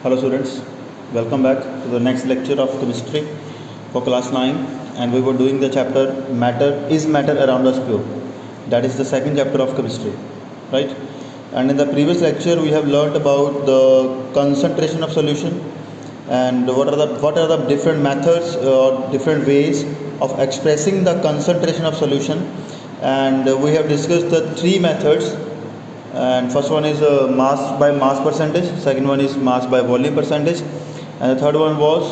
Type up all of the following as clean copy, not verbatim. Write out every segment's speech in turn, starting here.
Hello students, welcome back to the next lecture of chemistry for class 9, and we were doing the chapter matter around us pure. That is the second chapter of chemistry, right? And in the previous lecture we have learnt about the concentration of solution and what are the different methods or different ways of expressing the concentration of solution, and we have discussed the three methods. And first one is mass by mass percentage, second one is mass by volume percentage, and the third one was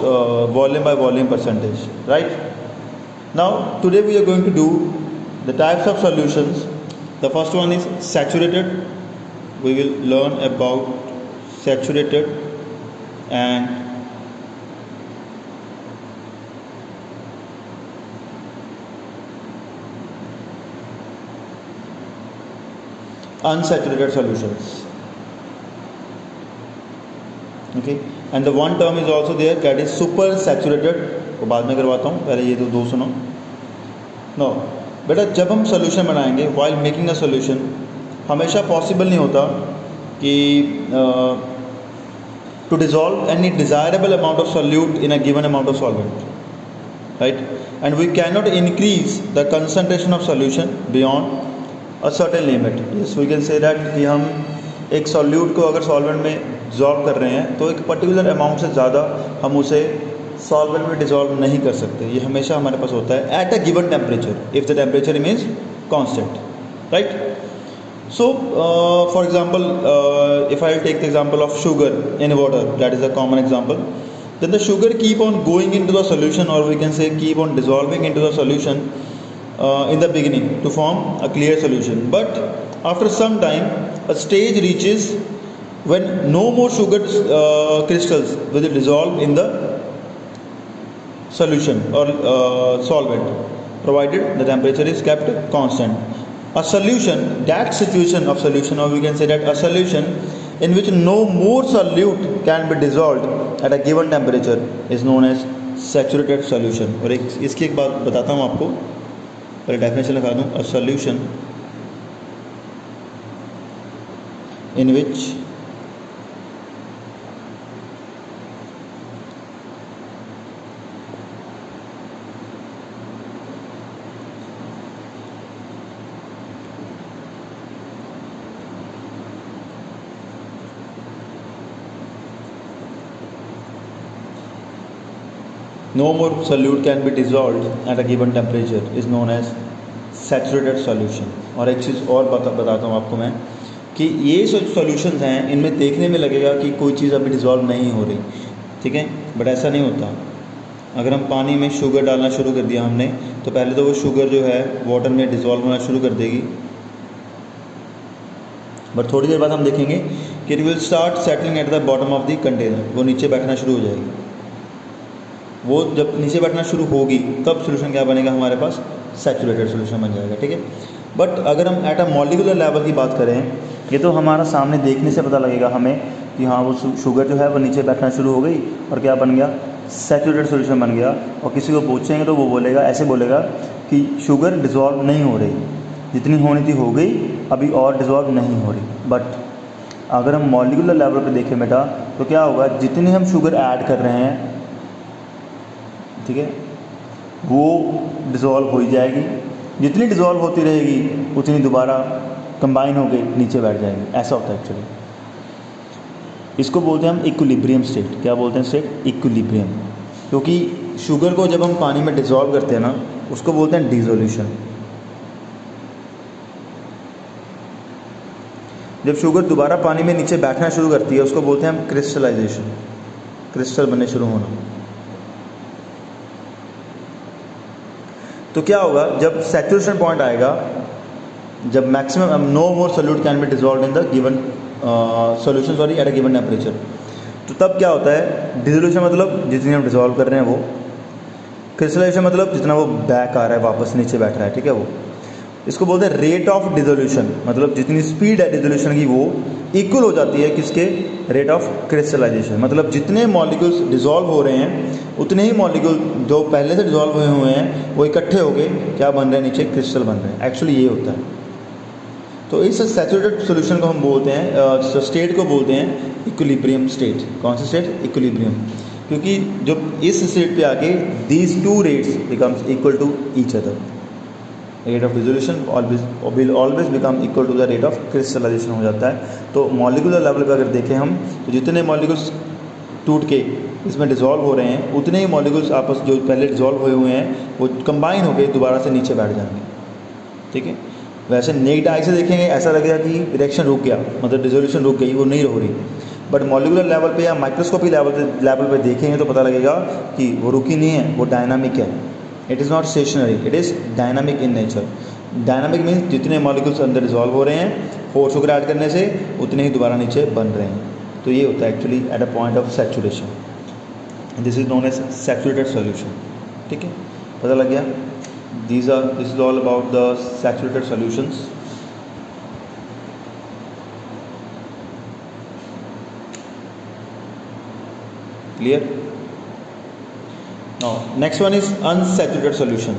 volume by volume percentage, right? Now today we are going to do the types of solutions. The first one is saturated. We will learn about saturated and unsaturated solutions. Okay, and the one term is also there, that is super saturated. वो बाद में करवाता हूँ, पहले ये तो दो सुनो. नो बेटा, जब हम सोल्यूशन बनाएंगे वाइल मेकिंग अ सोल्यूशन, हमेशा पॉसिबल नहीं होता कि to dissolve any desirable amount of solute in a given amount of solvent, right? And we can not increase the concentration of solution beyond a certain limit. Yes, we can say that कि हम एक solute को अगर solvent में dissolve कर रहे हैं तो एक पर्टिकुलर अमाउंट से ज़्यादा हम उसे सॉल्वेंट में डिज़ोल्व नहीं कर सकते. ये हमेशा हमारे पास होता है at a given temperature, if the temperature remains constant, right? So for example, if I take the example of sugar in water, that is a common example, then the sugar keep on going into the solution, or we can say keep on dissolving into the solution in the beginning to form a clear solution. But after some time a stage reaches when no more sugar crystals will dissolve in the solution or solvent, provided the temperature is kept constant. A solution, that situation of solution, or we can say that a solution in which no more solute can be dissolved at a given temperature is known as saturated solution. और इसकी एक बात बताता हूँ आपको, पहले definition लिखा दूँ. A solution in which no more solute can be dissolved at a given temperature is known as saturated solution. और एक चीज़ और बताता हूँ आपको मैं कि ये सॉल्यूशंस हैं, इनमें देखने में लगेगा कि कोई चीज़ अभी डिज़ोल्व नहीं हो रही, ठीक है, बट ऐसा नहीं होता. अगर हम पानी में शुगर डालना शुरू कर दिया हमने, तो पहले तो वो शुगर जो है वाटर में डिज़ोल्व होना शुरू कर देगी, बट थोड़ी देर बाद हम देखेंगे कि it will start settling at the bottom of the container. वो नीचे बैठना शुरू हो जाएगी. वो जब नीचे बैठना शुरू होगी तब सोल्यूशन क्या बनेगा हमारे पास? सैचुरेटेड सोल्यूशन बन जाएगा, ठीक है. बट अगर हम एट अ मॉलिक्यूलर लेवल की बात करें, ये तो हमारा सामने देखने से पता लगेगा हमें कि हाँ वो शुगर जो है वो नीचे बैठना शुरू हो गई और क्या बन गया? सैचुरेटेड सोल्यूशन बन गया. और किसी को पूछेंगे तो वो बोलेगा, ऐसे बोलेगा कि शुगर डिज़ोल्व नहीं हो रही, जितनी होनी थी हो गई, अभी और डिज़ोल्व नहीं हो रही. बट अगर हम मॉलिक्यूलर लेवल पर देखें बेटा, तो क्या होगा? जितनी हम शुगर ऐड कर रहे हैं, ठीक है, वो डिज़ोल्व हो ही जाएगी. जितनी डिज़ोल्व होती रहेगी उतनी दोबारा कंबाइन होकर नीचे बैठ जाएगी. ऐसा होता है एक्चुअली. इसको बोलते हैं हम इक्विलिब्रियम स्टेट. क्या बोलते हैं स्टेट? इक्विलिब्रियम. क्योंकि शुगर को जब हम पानी में डिज़ोल्व करते हैं ना, उसको बोलते हैं डिसोल्यूशन. जब शुगर दोबारा पानी में नीचे बैठना शुरू करती है उसको बोलते हैं हम क्रिस्टलाइजेशन, क्रिस्टल बनने शुरू होना. तो क्या होगा जब सैचुरेशन पॉइंट आएगा, जब maximum no more solute can be dissolve in the given solution, sorry, at a given temperature, तो तब क्या होता है? डिसोल्यूशन मतलब जितनी हम डिजॉल्व कर रहे हैं वो, क्रिस्टलाइजेशन मतलब जितना वो बैक आ रहा है, वापस नीचे बैठ रहा है, ठीक है. वो इसको बोलते हैं रेट ऑफ डिसोल्यूशन, मतलब जितनी स्पीड है डिसोल्यूशन की वो इक्वल हो जाती है किसके? Rate of crystallisation. मतलब जितने मॉलिक्यूल्स डिसॉल्व हो रहे हैं उतने ही मॉलिक्यूल जो पहले से डिसॉल्व हुए हैं वो इकट्ठे हो गए क्या बन रहे हैं? नीचे क्रिस्टल बन रहे हैं. एक्चुअली ये होता है. तो इस सैचुरेटेड सॉल्यूशन को हम बोलते हैं, स्टेट को बोलते हैं इक्विलिब्रियम स्टेट। कौन सा स्टेट? इक्विलिब्रियम। क्योंकि जब इस स्टेट पे आके these two rates becomes equal to each other, rate of dissolution will always become equal to the rate of crystallisation हो जाता है। तो मॉलिक्यूलर लेवल पर अगर देखें हम, तो जितने मॉलिक्यूल्स टूट के इसमें डिज़ोल्व हो रहे हैं, उतने ही मॉलिक्यूल्स आपस जो पहले डिज़ोल्व हुए हुए हैं वो कंबाइन होकर दोबारा से नीचे बैठ जाएंगे। ठीक है, वैसे नेक्ड आई से देखेंगे ऐसा लगेगा कि रिएक्शन रुक गया, मतलब डिसोल्यूशन रुक गई, वो नहीं हो रही। बट मॉलिक्यूलर लेवल पे या माइक्रोस्कोपी लेवल पे देखेंगे तो पता लगेगा कि वो रुकी नहीं है, वो डायनामिक है। It is not stationary, it is dynamic in nature. Dynamic means जितने मॉलिक्यूल्स अंदर डिजॉल्व हो रहे हैं, फोर्स वगैरह ऐड करने से उतने ही दोबारा नीचे बन रहे हैं। तो ये होता है actually at a point of saturation. This is known as saturated solution. ठीक है, पता लग गया? This is all about the saturated solutions. Clear? Now next one is unsaturated solution.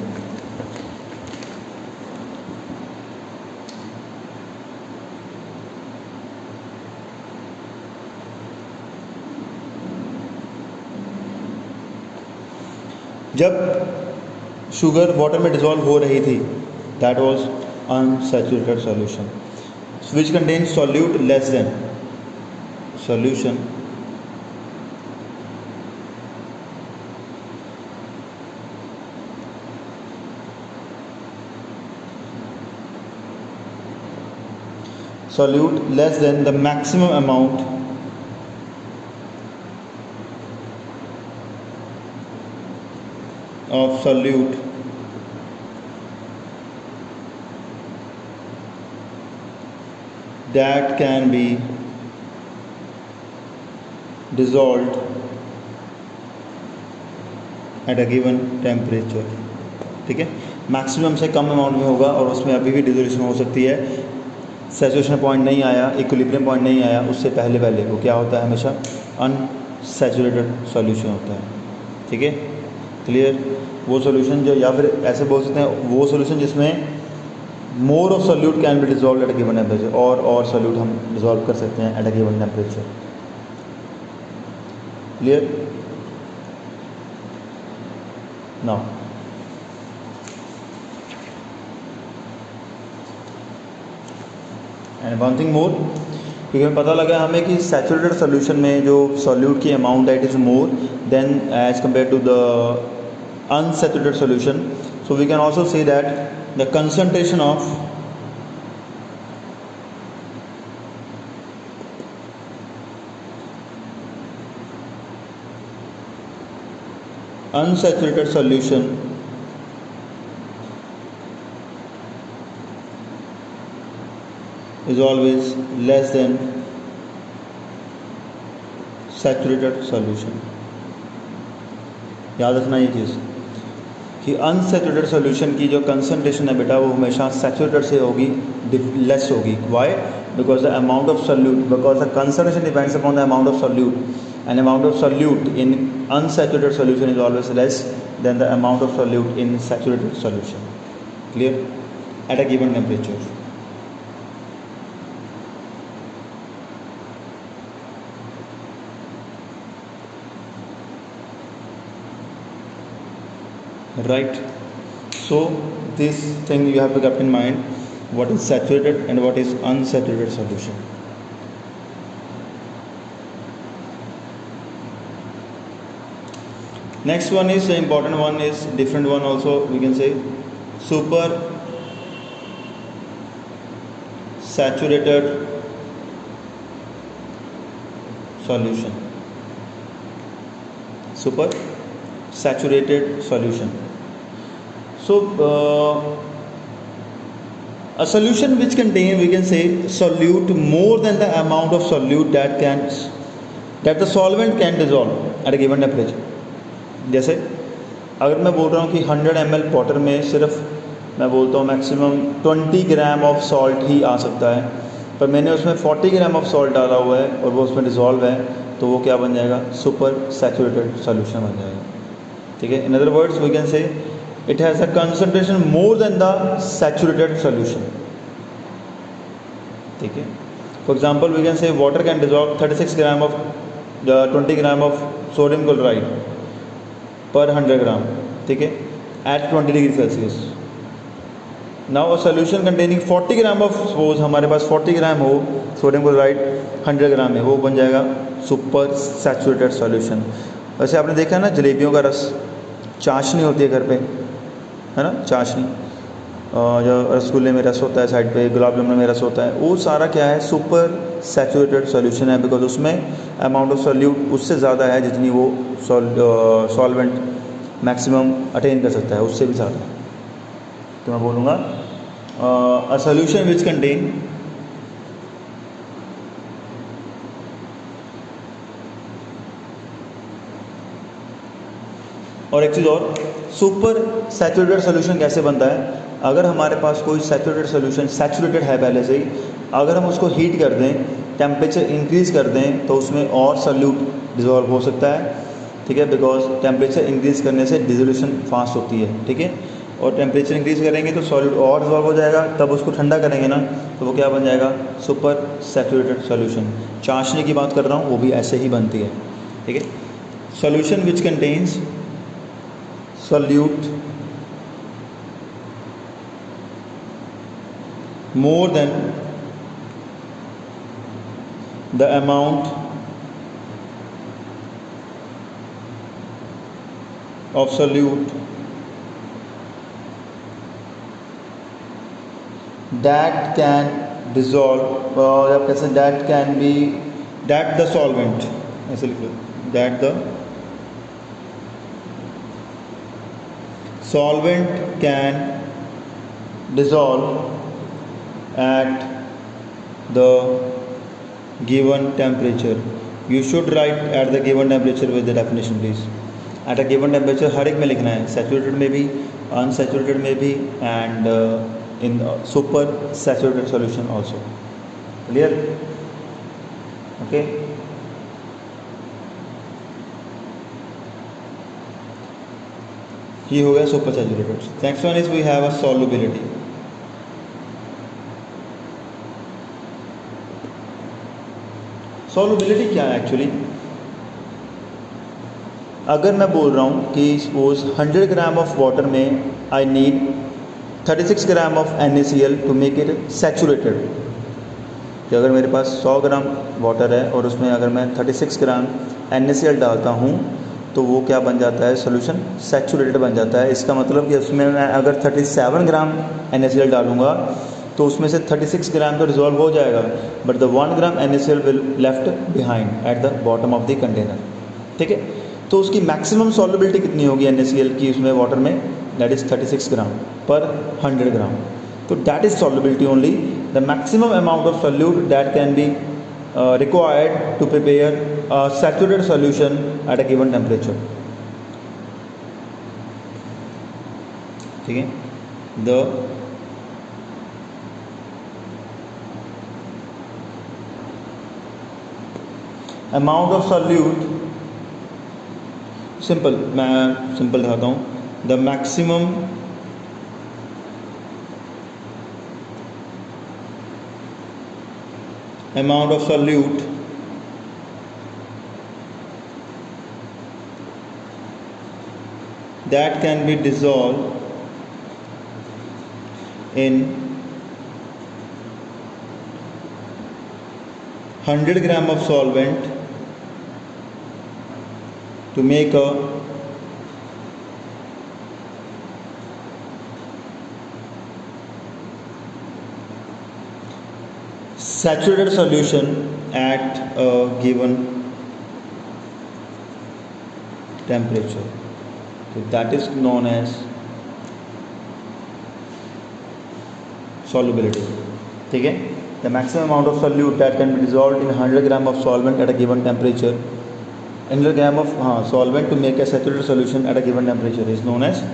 जब शुगर वाटर में डिसॉल्व हो रही थी, that was unsaturated solution which contains solute less than solution less than the maximum amount of solute that can be dissolved at a given temperature. ठीक है, maximum से कम amount में होगा और उसमें अभी भी डिसोल्यूशन हो सकती है। सैचुरेशन पॉइंट नहीं आया, इक्विलिब्रियम पॉइंट नहीं आया, उससे पहले वो क्या होता है? हमेशा अनसैचुरेटेड सॉल्यूशन होता है। ठीक है, क्लियर? वो सॉल्यूशन जो, या फिर ऐसे बोल सकते हैं, वो सॉल्यूशन जिसमें more of solute can be dissolve eight a given temperature, और सॉल्यूट हम डिजॉल्व कर सकते हैं eight a given temperature. Clear? Now and one thing more, क्योंकि हमें पता लगा हमें कि सैचुरेटेड सॉल्यूशन में जो सॉल्यूट की अमाउंट है it is more than as compare to the unsaturated solution. So we can also say that the concentration of unsaturated solution is always less than saturated solution. याद रखना ये चीज़ कि unsaturated solution की जो concentration है बेटा, वो हमेशा सैचुरेटेड से होगी, लेस होगी। Why? Because the amount of solute, because the concentration depends upon the amount of solute, and amount of solute in unsaturated solution is always less than the amount of solute in saturated solution. Clear? At a given temperature. Right, so this thing you have to keep in mind, what is saturated and what is unsaturated solution. Next one is the important one, is different one also, we can say super saturated solution. Super saturated solution. So a solution which contain, we can say, solute more than the amount of solute that the solvent can dissolve at a given temperature. जैसे अगर मैं बोल रहा हूँ कि 100 ml water में सिर्फ मैं बोलता हूँ मैक्सिमम 20 ग्राम ऑफ सॉल्ट ही आ सकता है, पर मैंने उसमें 40 ग्राम ऑफ सॉल्ट डाला हुआ है और वो उसमें डिज़ोल्व है, तो वो क्या बन जाएगा? सुपर सैचुरेटेड सॉल्यूशन बन जाएगा। ठीक है, in other words we can say it has a concentration more than the saturated solution. ठीक है। For example we can say water can dissolve 36 gram of 20 gram of sodium chloride per 100 gram, ठीक है, at 20 degree Celsius. Now a solution containing 40 gram of, suppose हमारे पास 40 ग्राम हो sodium chloride 100 ग्राम में, वो बन जाएगा सुपर सैचुरेटेड सॉल्यूशन। वैसे आपने देखा है ना जलेबियों का रस, चाशनी होती है घर पे, है ना, चाशनी, जो रसगुल्ले में रस होता है साइड पे, गुलाब जामुन में रस होता है, वो सारा क्या है, सुपर सैचुरेटेड सॉल्यूशन है, बिकॉज उसमें अमाउंट ऑफ सॉल्यूट उससे ज़्यादा है जितनी वो सॉल्वेंट मैक्सिमम अटेन कर सकता है, उससे भी ज़्यादा। तो मैं बोलूँगा अ सॉल्यूशन विच कंटेन और एक चीज़ और, सुपर सैचुरेटेड सॉल्यूशन कैसे बनता है, अगर हमारे पास कोई सैचुरेटेड सॉल्यूशन सैचुरेटेड है पहले से ही, अगर हम उसको हीट कर दें, टेम्परेचर इंक्रीज़ कर दें, तो उसमें और सॉल्यूट डिज़ोल्व हो सकता है, ठीक है, बिकॉज टेम्परेचर इंक्रीज़ करने से डिजोल्यूशन फास्ट होती है, ठीक है, और टेम्परेचर इंक्रीज़ करेंगे तो सॉल्यूट और डिज़ोल्व हो जाएगा, तब उसको ठंडा करेंगे ना, तो वो क्या बन जाएगा, सुपर सैचुरेटेड सॉल्यूशन। चाशनी की बात कर रहा हूँ, वो भी ऐसे ही बनती है, ठीक है। Solution which contains solute more than the amount of solute that can dissolve, या कैसे, that can be, that the solvent, ऐसे लिख लो, that the solvent can dissolve at the given temperature. You should write at the given temperature with the definition please. At a given temperature हर एक में लिखना है, saturated में भी, unsaturated में भी, and in super saturated solution also. Clear? Okay. ये हो गया super saturated. Next one is we have a solubility. Solubility क्या है एक्चुअली? अगर मैं बोल रहा हूँ कि सपोज 100 ग्राम ऑफ वाटर में I need 36 gram of NaCl to make it saturated, कि अगर मेरे पास 100 ग्राम वाटर है और उसमें अगर मैं 36 ग्राम NaCl डालता हूँ तो वो क्या बन जाता है, सोल्यूशन सैचुरेटेड बन जाता है। इसका मतलब कि उसमें मैं अगर 37 ग्राम NaCl डालूँगा तो उसमें से 36 ग्राम तो डिज़ोल्व हो जाएगा, but the 1 gram NaCl will left behind at the bottom of the container, ठीक है। तो उसकी मैक्सिमम सॉल्युबिलिटी कितनी होगी NaCl की उसमें वाटर में, दैट इज़ 36 ग्राम पर 100 ग्राम। तो that is solubility only, the maximum amount of solute that can be required to prepare a saturated solution at a given temperature, ठीक है। the amount of solute, simple, मैं simple दिखाता हूँ, the maximum amount of solute that can be dissolved in 100 gram of solvent to make a saturated solution at a given temperature. So that is known as solubility, ठीक है। The maximum amount of solute that can be dissolved in 100 gram of solvent at a given temperature, 100 gram of solvent to make a saturated solution at a given temperature is known as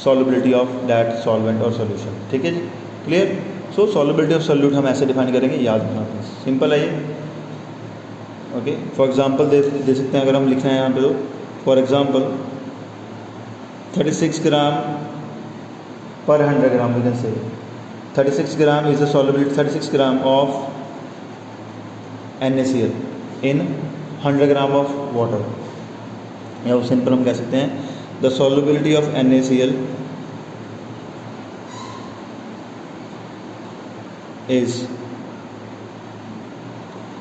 solubility of that solvent or solution, ठीक है जी, clear. So solubility of solute हम ऐसे define करेंगे, याद रखना please, simple है ये, ओके। फॉर एग्जांपल दे सकते हैं, अगर हम लिखना है यहाँ पे, तो फॉर एग्जांपल 36 ग्राम पर 100 ग्राम वी कैन से, 36 gram is the solubility, 36 gram of NaCl in 100 gram of water, या वो सिंपल हम कह सकते हैं the solubility of NaCl is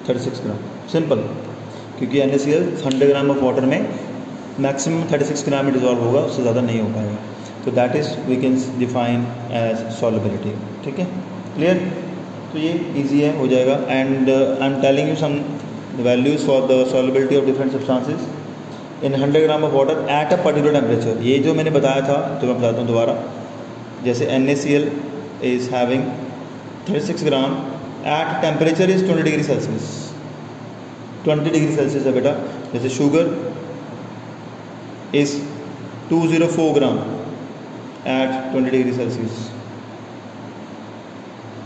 36 gram. Simple, क्योंकि NaCl 100 ग्राम ऑफ वाटर में मैक्सिमम 36 ग्राम में डिजॉल्व होगा, उससे ज़्यादा नहीं हो पाएगा। तो that is we can define as solubility. ठीक है, क्लियर? तो ये इजी है, हो जाएगा। And I am telling you some values for the solubility of different substances in 100 gram of water at a particular temperature. ये जो मैंने बताया था, जो मैं बताता हूँ दोबारा, जैसे NaCl is having 36 gram at temperature is 20 degree Celsius. 20 degree Celsius है बेटा। जैसे sugar is 204 gram at 20 degree Celsius.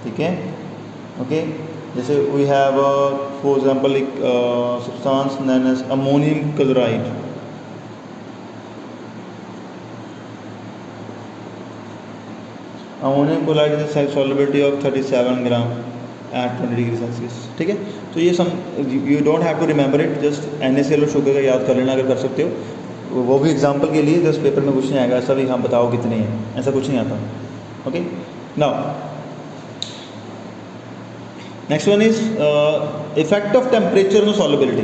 ठीक है, ओके। जैसे वी हैव फॉर एग्जांपल एक substance known as ammonium chloride. Ammonium chloride is solubility of 37 gram at 20 degree Celsius. ठीक है, तो ये some you don't have to remember it, just NaCl और sugar का याद कर लेना अगर कर सकते हो। वो भी एग्जांपल के लिए, जस्ट पेपर में कुछ नहीं आएगा ऐसा भी हाँ बताओ कितने हैं, ऐसा कुछ नहीं आता। Okay, now next one is effect of temperature on solubility.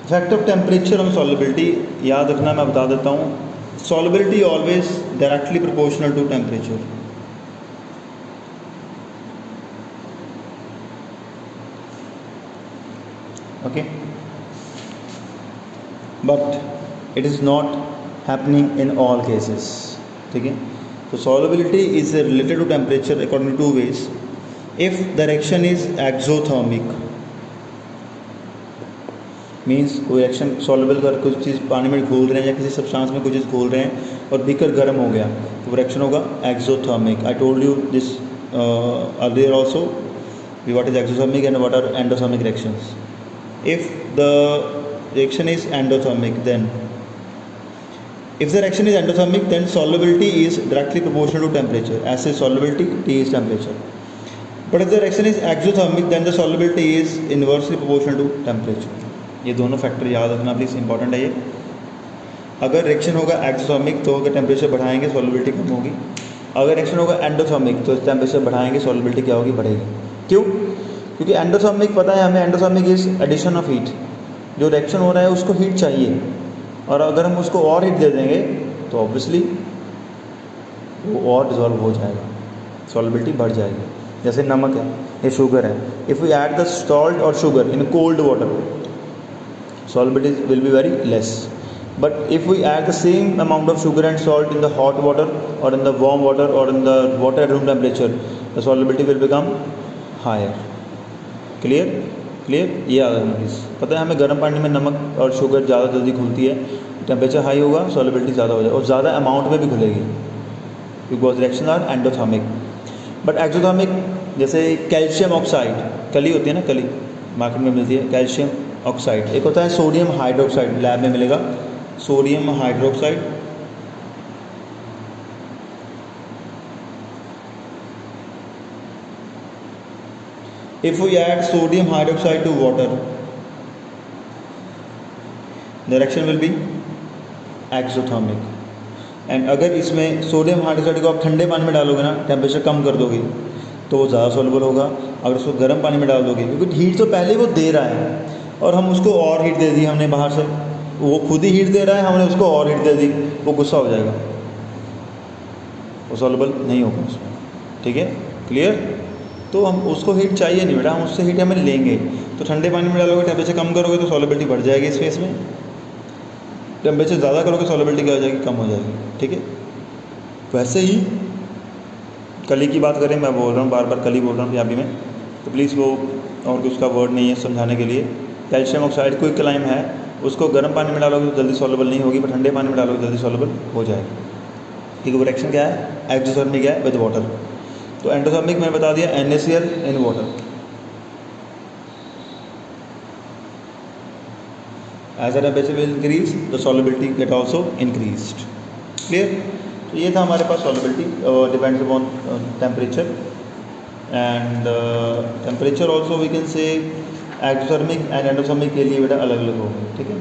Effect of temperature on solubility याद रखना, मैं बता देता हूँ। Solubility always directly proportional to temperature. Okay, but it is not happening in all cases. ठीक है, तो solubility is related to temperature according to ways. If the reaction is exothermic means कोई रिएक्शन सॉल्युबल कर कुछ चीज़ पानी में घोल रहे हैं या किसी सब्सटेंस में कुछ चीज़ घोल रहे हैं और बीकर गर्म हो गया, तो वो रिएक्शन होगा exothermic. I told you this earlier also, what is exothermic and what are endothermic reactions. If the reaction is endothermic, then if the reaction is endothermic, then solubility is directly proportional to temperature. As is solubility, T is temperature. But if the reaction is exothermic, then the solubility is inversely proportional to temperature. ये दोनों factor याद रखना please, important है ये। अगर reaction होगा exothermic तो अगर टेम्परेचर बढ़ाएंगे सॉल्युबिलिटी कम होगी। अगर रिएक्शन होगा एंडोथर्मिक तो टेम्परेचर बढ़ाएंगे सॉल्युबिलिटी क्या होगी, बढ़ेगी। क्यों? क्योंकि एंडोथर्मिक पता है हमें, endothermic is addition of heat. जो रिएक्शन हो रहा है उसको हीट चाहिए, और अगर हम उसको और हीट दे देंगे तो ऑब्वियसली वो और डिजॉल्व हो जाएगा, सॉल्युबिलिटी बढ़ जाएगी। जैसे नमक है, ये शुगर है। If we add the salt और sugar in cold water, solubility will be very less. But if we add the same amount of sugar and salt in the hot water और in the warm water और in the water at room temperature, the solubility will become higher. Clear? Clear? ये याद रखना please. पता है हमें गर्म पानी में नमक और शुगर ज़्यादा जल्दी घुलती है, टेम्परेचर हाई होगा सॉल्युबिलिटी ज़्यादा हो जाएगा और ज़्यादा अमाउंट में भी घुलेगी, because reaction are endothermic. But exothermic, जैसे कैल्शियम ऑक्साइड, कली होती है ना, कली मार्केट में मिलती है, कैल्शियम ऑक्साइड। एक होता है सोडियम हाइड्रोक्साइड, लैब में मिलेगा sodium hydroxide. If we add sodium hydroxide to water, the reaction will be exothermic. And अगर इसमें सोडियम हाइड्रोक्साइड को आप ठंडे पानी में डालोगे ना, टेम्परेचर कम कर दोगे, तो वो ज़्यादा सॉल्युबल होगा। अगर उसको गर्म पानी में डाल दोगे, क्योंकि हीट तो पहले वो दे रहा है और हम उसको और हीट दे दी हमने बाहर से, वो खुद ही हीट दे रहा है, हमने उसको और हीट दे दी, वो गुस्सा हो जाएगा, वो सॉल्युबल नहीं होगा उसमें। ठीक है, क्लियर? तो हम उसको हीट चाहिए नहीं बेटा, हम उससे हीट हमें लेंगे। तो ठंडे पानी में डालोगे, टेम्परेचर कम करोगे तो सॉल्युबिलिटी बढ़ जाएगी इस फेस में, टेम्परेचर ज़्यादा करोगे सॉल्युबिलिटी क्या हो जाएगी, कम हो जाएगी। ठीक है, वैसे ही कली की बात करें, मैं बोल रहा हूँ बार बार कली बोल रहा हूँ पंजाबी में, तो प्लीज़ वो और कुछ का वर्ड नहीं है समझाने के लिए। कैल्शियम ऑक्साइड कोई क्लाइम है, उसको गर्म पानी में डालोगे तो जल्दी सॉल्युबल नहीं होगी, पर ठंडे पानी में डालोगे जल्दी सॉल्युबल हो जाएगी। इक्विपोटेंशियल क्या है, एक्सोथर्मिक है विद वाटर। तो एंडोथर्मिक मैंने बता दिया NaCl in water. As the temperature will increase the solubility get also increased. Clear. तो ये था हमारे पास solubility depends upon temperature and temperature also we can say exothermic and endothermic के लिए बेटा अलग अलग होगा, ठीक है।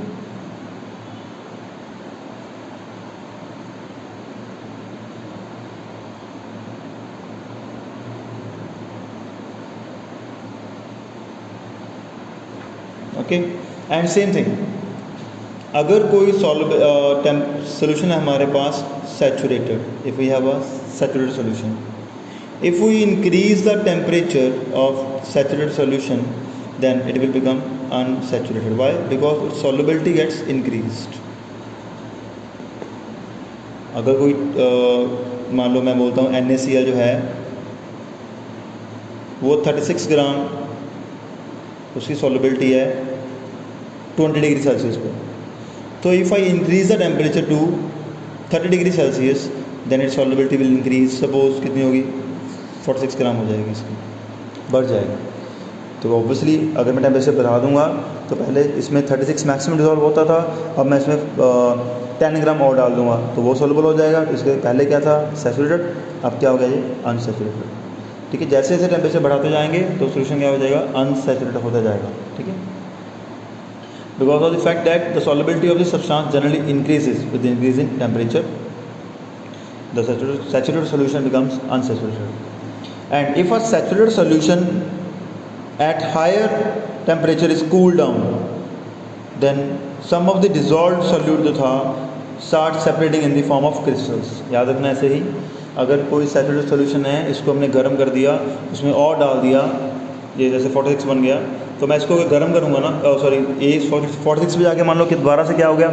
ओके एंड सेम थिंग, अगर कोई सोल्यूशन है हमारे पास saturated, if we have a saturated solution, if we increase the temperature of saturated solution then it will become unsaturated. Why? Because its solubility gets increased. अगर कोई मान लो मैं बोलता हूँ NaCl जो है वो 36 ग्राम उसकी solubility है 20 डिग्री सेल्सियस पर, तो if I increase the temperature to 30 degree Celsius then its solubility will increase। Suppose कितनी होगी, 46 ग्राम हो जाएगी, इसकी बढ़ जाएगी। तो ऑब्वियसली अगर मैं टेम्परेचर बढ़ा दूंगा तो पहले इसमें 36 मैक्सिमम डिजॉल्व होता था, अब मैं इसमें 10 ग्राम और डाल दूंगा तो वो सोल्यूबल हो जाएगा। इसके पहले क्या था, सैचुरेटेड, अब क्या हो गया, ये अनसैचुरेटेड। ठीक है, जैसे जैसे टेम्परेचर बढ़ाते जाएंगे तो सोल्यूशन क्या हो जाएगा, अनसैचुरेटेड होता जाएगा। ठीक है, because of the fact that the solubility of the substance generally increases with increase in temperature, the saturated solution becomes unsaturated. And if a saturated solution at higher temperature is cooled down, then some of the dissolved solute जो था start separating in the form of crystals। याद रखना ऐसे ही, अगर कोई saturated solution है, इसको हमने गर्म कर दिया, उसमें और डाल दिया, ये जैसे 46 बन गया, तो मैं इसको अगर गर्म करूँगा ना, सॉरी ये 46 पे जाके मान लो कि दोबारा से क्या हो गया,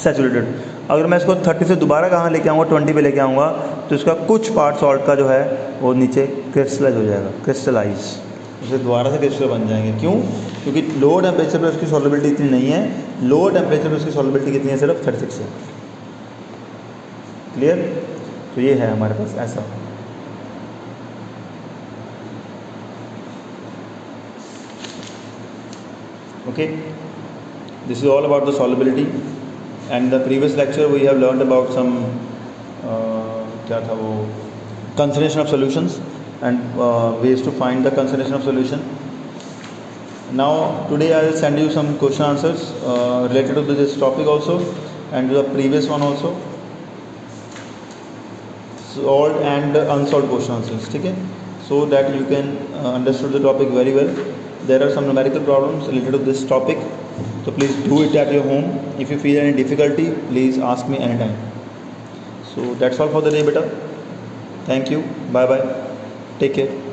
सैचुरेटेड। अगर मैं इसको 30 से दोबारा कहाँ लेके आऊँगा, 20 पे लेके आऊँगा, तो इसका कुछ पार्ट सॉल्ट का जो है वो नीचे क्रिस्टलाइज हो जाएगा, क्रिस्टलाइज, उसे दोबारा से क्रिस्टल बन जाएंगे। क्यों? क्योंकि लोअर टेम्परेचर पर उसकी सॉल्युबिलिटी इतनी नहीं है, लोअर टेम्परेचर पर उसकी सॉल्युबिलिटी कितनी है, सिर्फ 36 है। क्लियर? तो ये है हमारे पास ऐसा। Okay, this is all about the solubility and the previous lecture we have learned about some क्या था वो, concentration of solutions and ways to find the concentration of solution. Now today I will send you some question answers related to this topic also and to the previous one also, solved and unsolved question answers, ठीक है, so that you can understood the topic very well. There are some numerical problems related to this topic, so please do it at your home. If you feel any difficulty, please ask me anytime. So that's all for the day beta. Thank you, bye bye, take care.